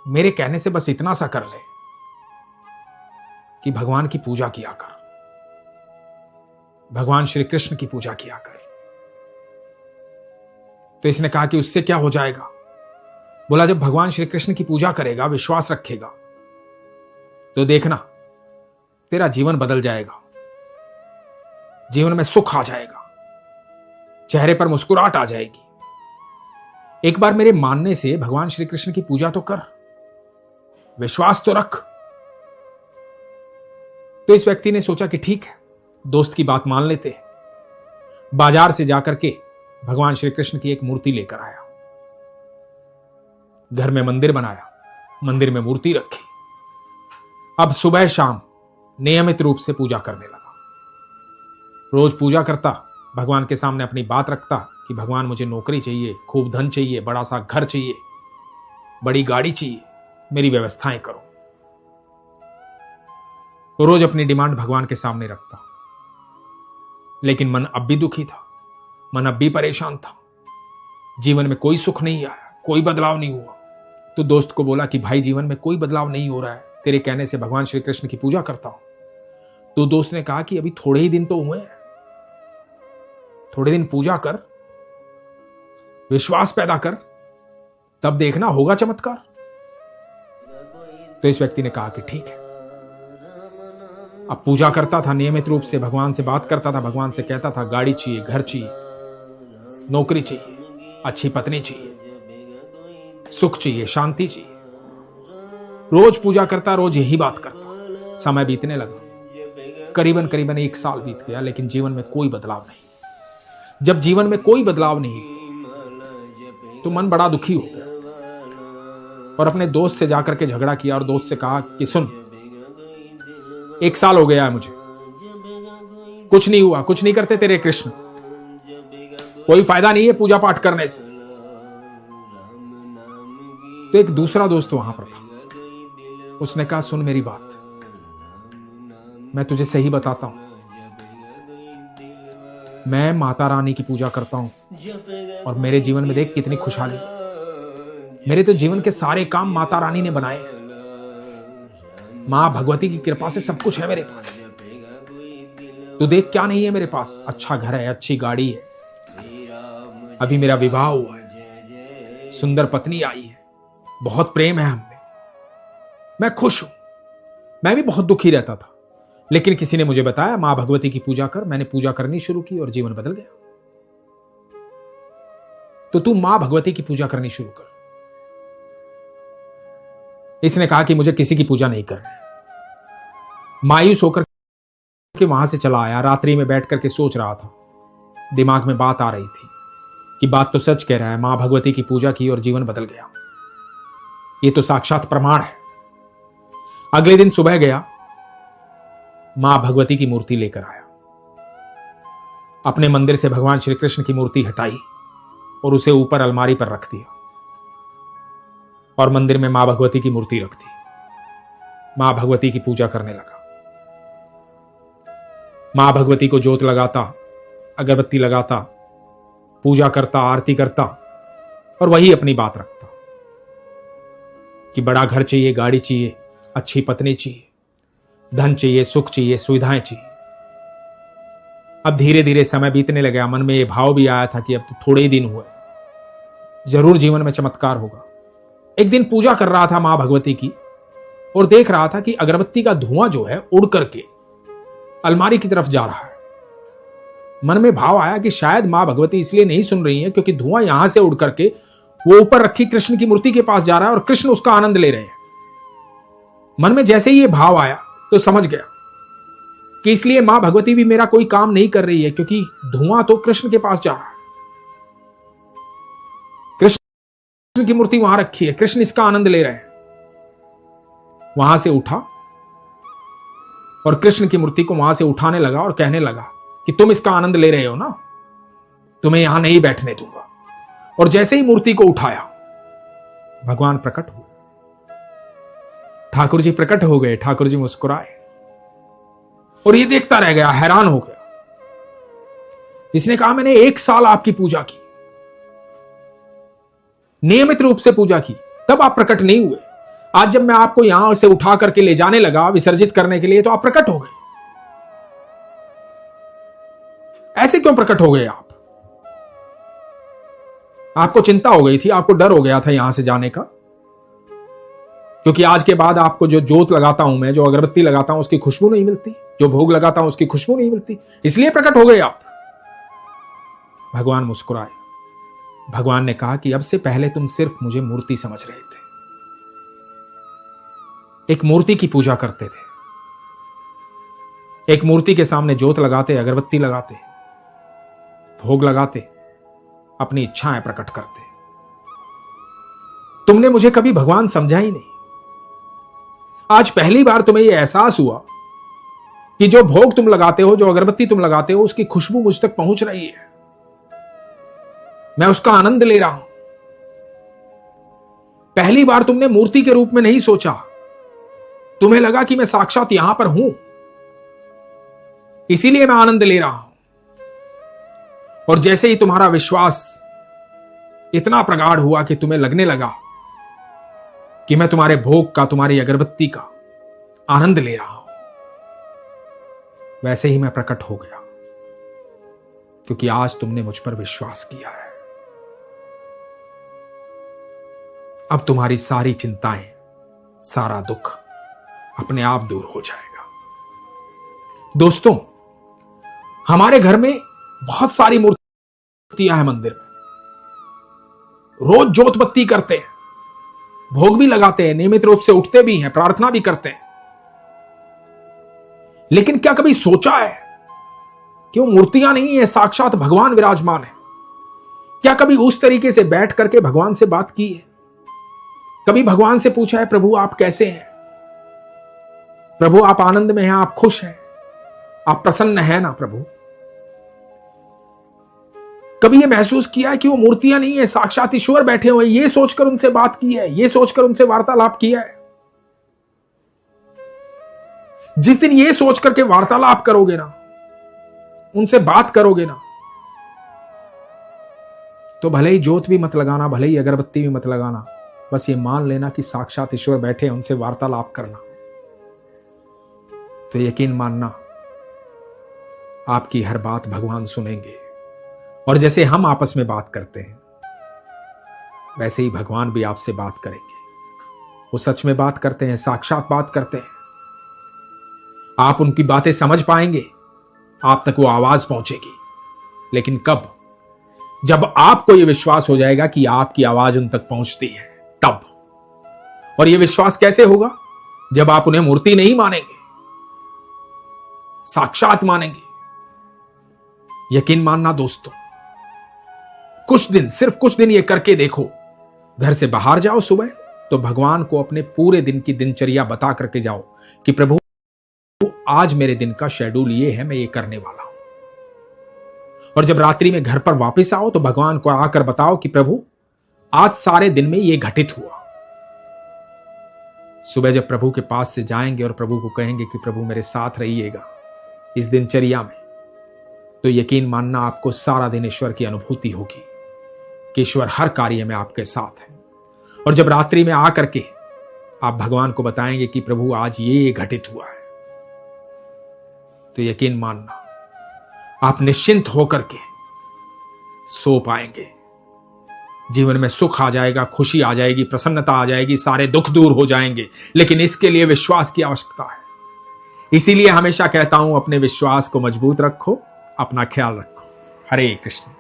मेरे कहने से बस इतना सा कर ले कि भगवान की पूजा किया कर, भगवान श्री कृष्ण की पूजा किया कर। तो इसने कहा कि उससे क्या हो जाएगा? बोला जब भगवान श्री कृष्ण की पूजा करेगा, विश्वास रखेगा, तो देखना तेरा जीवन बदल जाएगा, जीवन में सुख आ जाएगा, चेहरे पर मुस्कुराहट आ जाएगी। एक बार मेरे मानने से भगवान श्री कृष्ण की पूजा तो कर, विश्वास तो रख। तो इस व्यक्ति ने सोचा कि ठीक है, दोस्त की बात मान लेते हैं। बाजार से जाकर के भगवान श्री कृष्ण की एक मूर्ति लेकर आया, घर में मंदिर बनाया, मंदिर में मूर्ति रखी। अब सुबह शाम नियमित रूप से पूजा करने लगा। रोज पूजा करता, भगवान के सामने अपनी बात रखता कि भगवान मुझे नौकरी चाहिए, खूब धन चाहिए, बड़ा सा घर चाहिए, बड़ी गाड़ी चाहिए, मेरी व्यवस्थाएं करो। तो रोज अपनी डिमांड भगवान के सामने रखता, लेकिन मन अब भी दुखी था, मन अब भी परेशान था। जीवन में कोई सुख नहीं आया, कोई बदलाव नहीं हुआ। तो दोस्त को बोला कि भाई जीवन में कोई बदलाव नहीं हो रहा है, तेरे कहने से भगवान श्री कृष्ण की पूजा करता हूं। तो दोस्त ने कहा कि अभी थोड़े ही दिन तो हुए हैं, थोड़े दिन पूजा कर, विश्वास पैदा कर, तब देखना होगा चमत्कार। तो इस व्यक्ति ने कहा कि ठीक है। अब पूजा करता था, नियमित रूप से भगवान से बात करता था, भगवान से कहता था गाड़ी चाहिए, घर चाहिए, नौकरी चाहिए, अच्छी पत्नी चाहिए, सुख चाहिए, शांति चाहिए। रोज पूजा करता, रोज यही बात करता। समय बीतने लगा, करीबन 1 साल बीत गया, लेकिन जीवन में कोई बदलाव नहीं। जब जीवन में कोई बदलाव नहीं तो मन बड़ा दुखी हो गया और अपने दोस्त से जाकर के झगड़ा किया और दोस्त से कहा कि सुन, 1 साल हो गया है मुझे, कुछ नहीं हुआ, कुछ नहीं करते तेरे कृष्ण, कोई फायदा नहीं है पूजा पाठ करने से। तो एक दूसरा दोस्त वहां पर था, उसने कहा सुन मेरी बात, मैं तुझे सही बताता हूं, मैं माता रानी की पूजा करता हूं और मेरे जीवन में देख कितनी खुशहाली है। मेरे तो जीवन के सारे काम माता रानी ने बनाए हैं, मां भगवती की कृपा से सब कुछ है मेरे पास। तो देख क्या नहीं है मेरे पास, अच्छा घर है, अच्छी गाड़ी है, अभी मेरा विवाह हुआ है, सुंदर पत्नी आई है, बहुत प्रेम है हममें, मैं खुश हूं। मैं भी बहुत दुखी रहता था, लेकिन किसी ने मुझे बताया मां भगवती की पूजा कर, मैंने पूजा करनी शुरू की और जीवन बदल गया। तो तू मां भगवती की पूजा करनी शुरू कर। इसने कहा कि मुझे किसी की पूजा नहीं करनी। मायूस होकर के वहां से चला आया। रात्रि में बैठ करके सोच रहा था, दिमाग में बात आ रही थी कि बात तो सच कह रहा है, मां भगवती की पूजा की और जीवन बदल गया, ये तो साक्षात प्रमाण है। अगले दिन सुबह गया, मां भगवती की मूर्ति लेकर आया, अपने मंदिर से भगवान श्री कृष्ण की मूर्ति हटाई और उसे ऊपर अलमारी पर रख दिया और मंदिर में मां भगवती की मूर्ति रख दी। मां भगवती की पूजा करने लगा। मां भगवती को जोत लगाता, अगरबत्ती लगाता, पूजा करता, आरती करता और वही अपनी बात रखता कि बड़ा घर चाहिए, गाड़ी चाहिए, अच्छी पत्नी चाहिए, धन चाहिए, सुख चाहिए, सुविधाएं चाहिए। अब धीरे धीरे समय बीतने लगा। मन में यह भाव भी आया था कि अब तो थोड़े ही दिन हुए, जरूर जीवन में चमत्कार होगा। एक दिन पूजा कर रहा था मां भगवती की और देख रहा था कि अगरबत्ती का धुआं जो है उड़ करके अलमारी की तरफ जा रहा है। मन में भाव आया कि शायद मां भगवती इसलिए नहीं सुन रही है क्योंकि धुआं यहां से उड़ करके वो ऊपर रखी कृष्ण की मूर्ति के पास जा रहा है और कृष्ण उसका आनंद ले रहे हैं। मन में जैसे ही ये भाव आया तो समझ गया कि इसलिए मां भगवती भी मेरा कोई काम नहीं कर रही है, क्योंकि धुआं तो कृष्ण के पास जा रहा है, कृष्ण की मूर्ति वहां रखी है, कृष्ण इसका आनंद ले रहे हैं। वहां से उठा और कृष्ण की मूर्ति को वहां से उठाने लगा और कहने लगा कि तुम इसका आनंद ले रहे हो ना, तुम्हें यहां नहीं बैठने दूंगा। और जैसे ही मूर्ति को उठाया, भगवान प्रकट हुए, ठाकुर जी प्रकट हो गए। ठाकुर जी मुस्कुराए और ये देखता रह गया, हैरान हो गया। इसने कहा मैंने 1 साल आपकी पूजा की, नियमित रूप से पूजा की, तब आप प्रकट नहीं हुए। आज जब मैं आपको यहां से उठा करके ले जाने लगा विसर्जित करने के लिए, तो आप प्रकट हो गए। ऐसे क्यों प्रकट हो गए आप? आपको चिंता हो गई थी, आपको डर हो गया था यहां से जाने का, क्योंकि आज के बाद आपको जो जोत लगाता हूं मैं, जो अगरबत्ती लगाता हूं, उसकी खुशबू नहीं मिलती, जो भोग लगाता हूं उसकी खुशबू नहीं मिलती, इसलिए प्रकट हो गए आप। भगवान मुस्कुराए। भगवान ने कहा कि अब से पहले तुम सिर्फ मुझे मूर्ति समझ रहे थे, एक मूर्ति की पूजा करते थे, एक मूर्ति के सामने जोत लगाते, अगरबत्ती लगाते, भोग लगाते, अपनी इच्छाएं प्रकट करते। तुमने मुझे कभी भगवान समझा ही नहीं। आज पहली बार तुम्हें यह एहसास हुआ कि जो भोग तुम लगाते हो, जो अगरबत्ती तुम लगाते हो, उसकी खुशबू मुझ तक पहुंच रही है, मैं उसका आनंद ले रहा हूं। पहली बार तुमने मूर्ति के रूप में नहीं सोचा, तुम्हें लगा कि मैं साक्षात यहां पर हूं, इसीलिए मैं आनंद ले रहा हूं। और जैसे ही तुम्हारा विश्वास इतना प्रगाढ़ हुआ कि तुम्हें लगने लगा कि मैं तुम्हारे भोग का, तुम्हारी अगरबत्ती का आनंद ले रहा हूं, वैसे ही मैं प्रकट हो गया, क्योंकि आज तुमने मुझ पर विश्वास किया है। अब तुम्हारी सारी चिंताएं, सारा दुख अपने आप दूर हो जाएगा। दोस्तों, हमारे घर में बहुत सारी मूर्तियां हैं मंदिर में, रोज जोत बत्ती करते हैं, भोग भी लगाते हैं, नियमित रूप से उठते भी हैं, प्रार्थना भी करते हैं, लेकिन क्या कभी सोचा है कि वो मूर्तियां नहीं है, साक्षात भगवान विराजमान है? क्या कभी उस तरीके से बैठ करके भगवान से बात की है? कभी भगवान से पूछा है, प्रभु आप कैसे हैं? प्रभु आप आनंद में हैं, आप खुश हैं, आप प्रसन्न हैं ना प्रभु? कभी ये महसूस किया है कि वो मूर्तियां नहीं है, साक्षात ईश्वर बैठे हुए, ये सोचकर उनसे बात की है, ये सोचकर उनसे वार्तालाप किया है? जिस दिन ये सोच करके वार्तालाप करोगे ना, उनसे बात करोगे ना, तो भले ही जोत भी मत लगाना, भले ही अगरबत्ती भी मत लगाना, बस ये मान लेना कि साक्षात ईश्वर बैठे हैं, उनसे वार्तालाप करना, तो यकीन मानना आपकी हर बात भगवान सुनेंगे। और जैसे हम आपस में बात करते हैं, वैसे ही भगवान भी आपसे बात करेंगे। वो सच में बात करते हैं, साक्षात बात करते हैं। आप उनकी बातें समझ पाएंगे, आप तक वो आवाज पहुंचेगी, लेकिन कब? जब आपको यह विश्वास हो जाएगा कि आपकी आवाज उन तक पहुंचती है, तब। और यह विश्वास कैसे होगा? जब आप उन्हें मूर्ति नहीं मानेंगे, साक्षात मानेंगे। यकीन मानना दोस्तों, कुछ दिन, सिर्फ कुछ दिन ये करके देखो। घर से बाहर जाओ सुबह, तो भगवान को अपने पूरे दिन की दिनचर्या बता करके जाओ कि प्रभु आज मेरे दिन का शेड्यूल ये है, मैं ये करने वाला हूं। और जब रात्रि में घर पर वापस आओ, तो भगवान को आकर बताओ कि प्रभु आज सारे दिन में ये घटित हुआ। सुबह जब प्रभु के पास से जाएंगे और प्रभु को कहेंगे कि प्रभु मेरे साथ रहिएगा इस दिनचर्या में, तो यकीन मानना आपको सारा दिन ईश्वर की अनुभूति होगी कि ईश्वर हर कार्य में आपके साथ है। और जब रात्रि में आकर के आप भगवान को बताएंगे कि प्रभु आज ये घटित हुआ है, तो यकीन मानना आप निश्चिंत होकर के सो पाएंगे। जीवन में सुख आ जाएगा, खुशी आ जाएगी, प्रसन्नता आ जाएगी, सारे दुख दूर हो जाएंगे। लेकिन इसके लिए विश्वास की आवश्यकता है। इसीलिए हमेशा कहता हूं, अपने विश्वास को मजबूत रखो, अपना ख्याल रखो। हरे कृष्ण।